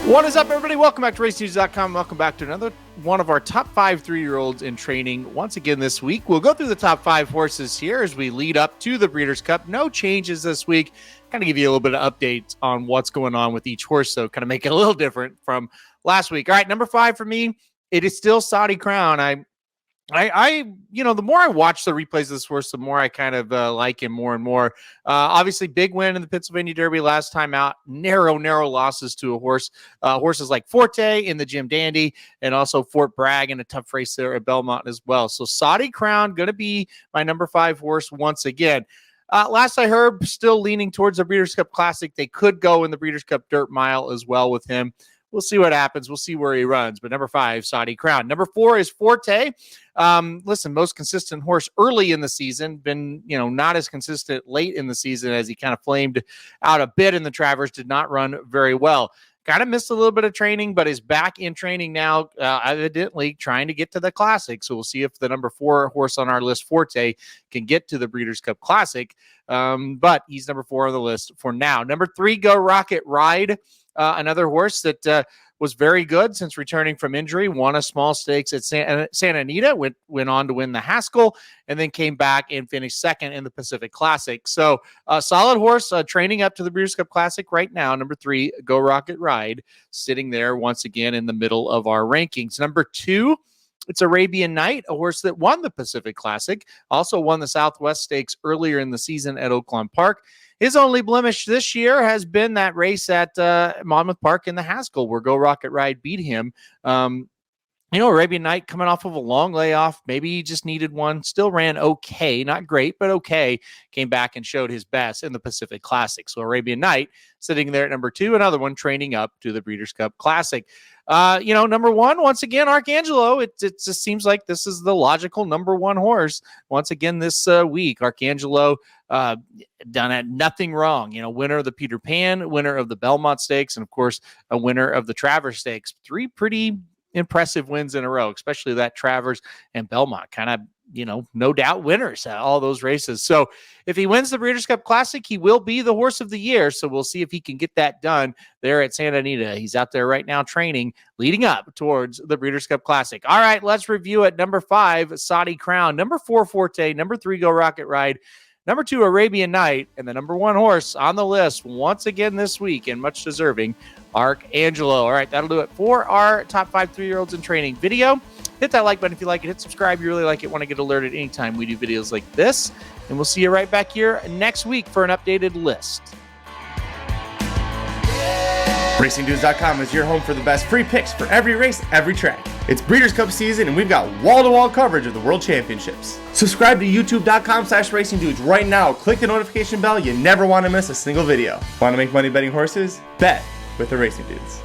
What is up, everybody? Welcome back to RaceNews.com. Welcome back to another one of our top 5 3-year-olds in training. Once again this week, we'll go through the top 5 horses here as we lead up to the Breeders' Cup. No changes this week. Kind of give you a little bit of updates on what's going on with each horse, so kind of make it a little different from last week. All right, number 5 for me, it is still Saudi Crown. The more I watch the replays of this horse, the more I kind of like him more and more. Obviously, big win in the Pennsylvania Derby last time out. Narrow losses to a horse. Horses like Forte in the Jim Dandy, and also Fort Bragg in a tough race there at Belmont as well. So Saudi Crown going to be my number 5 horse once again. Last I heard, still leaning towards the Breeders' Cup Classic. They could go in the Breeders' Cup Dirt Mile as well with him. We'll see what happens. We'll see where he runs. But number 5, Saudi Crown. Number 4 is Forte. Listen, most consistent horse early in the season. Been, not as consistent late in the season as he kind of flamed out a bit in the Travers. Did not run very well. Kind of missed a little bit of training, but is back in training now, evidently trying to get to the Classic. So we'll see if the number 4 horse on our list, Forte, can get to the Breeders' Cup Classic. But he's number 4 on the list for now. Number 3, Go Rocket Ride. Another horse that was very good since returning from injury, won a small stakes at Santa Anita, went on to win the Haskell, and then came back and finished second in the Pacific Classic. So a solid horse training up to the Breeders' Cup Classic right now. Number 3, Go Rocket Ride, sitting there once again in the middle of our rankings. Number 2, it's Arabian Knight, a horse that won the Pacific Classic, also won the Southwest Stakes earlier in the season at Oaklawn Park. His only blemish this year has been that race at Monmouth Park in the Haskell, where Go Rocket Ride beat him. Arabian Knight coming off of a long layoff. Maybe he just needed one. Still ran okay. Not great, but okay. Came back and showed his best in the Pacific Classic. So Arabian Knight sitting there at number 2. Another one training up to the Breeders' Cup Classic. Number 1, once again, Arcangelo. It just seems like this is the logical number 1 horse once again this week. Arcangelo done at nothing wrong. Winner of the Peter Pan, winner of the Belmont Stakes, and of course, a winner of the Travers Stakes. 3 pretty impressive wins in a row, especially that Travers and Belmont. Kind of, no doubt winners at all those races. So if he wins the Breeders' Cup Classic, he will be the horse of the year. So we'll see if he can get that done there at Santa Anita. He's out there right now training, leading up towards the Breeders' Cup Classic. All right, let's review it. Number 5, Saudi Crown. Number 4, Forte. Number 3, Go Rocket Ride. Number 2, Arabian Knight. And the number 1 horse on the list once again this week, and much deserving, Arcangelo. All right, that'll do it for our top 5 3-year-olds in training video. Hit that like button if you like it. Hit subscribe if you really like it. Want to get alerted anytime we do videos like this. And we'll see you right back here next week for an updated list. RacingDudes.com is your home for the best free picks for every race, every track. It's Breeders' Cup season, and we've got wall-to-wall coverage of the World Championships. Subscribe to YouTube.com/RacingDudes right now. Click the notification bell. You never want to miss a single video. Want to make money betting horses? Bet with the Racing Dudes.